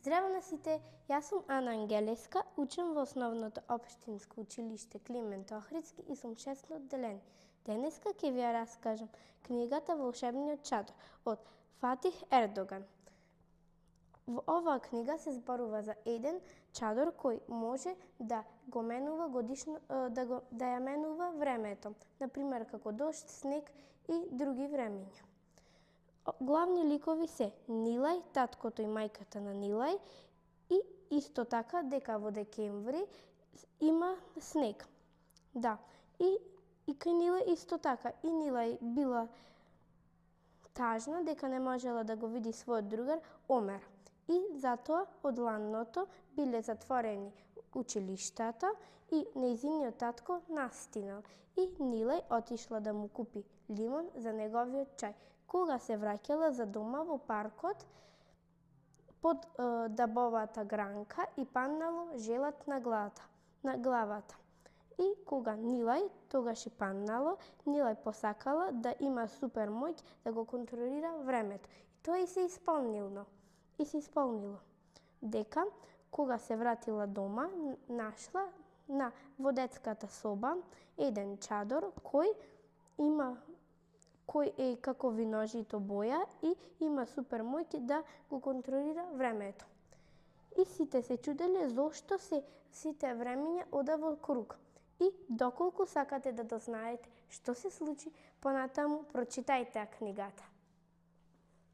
Здраво на сите, јас сум Ана Ангелеска, учам во основното општинско училиште Климент Охридски и сум 6 одделение. Денеска ќе ви ја раскажам книгата Волшебниот чадор од Фатих Ердоган. Во оваа книга се зборува за еден чадор кој може да го менува да ја менува времето, например како дожд, снег и други времиња. Главни ликови се Нилај, таткото и мајката на Нилај, и исто така дека во декември има снег. Да, и кај Нилај исто така, и Нилај била тажна дека не можела да го види својот другар Омер. И затоа од ладното биле затворени училиштата и нејзиниот татко настинал. И Нилај отишла да му купи лимон за неговиот чај. Кога се враќала за дома во паркот, под дабовата гранка и паднало желат на главата. И кога Нилај тогаш и паднало, Нилај посакала да има супер моќ да го контролира времето. И тоа и се исполнило. Дека кога се вратила дома, нашла во детската соба еден чадор кој е како виножито боја и има супер моќ да го контролира времето. И сите се чуделе зошто сите времиња ода во круг. И доколку сакате да дознаете што се случи понатаму, прочитајте книгата.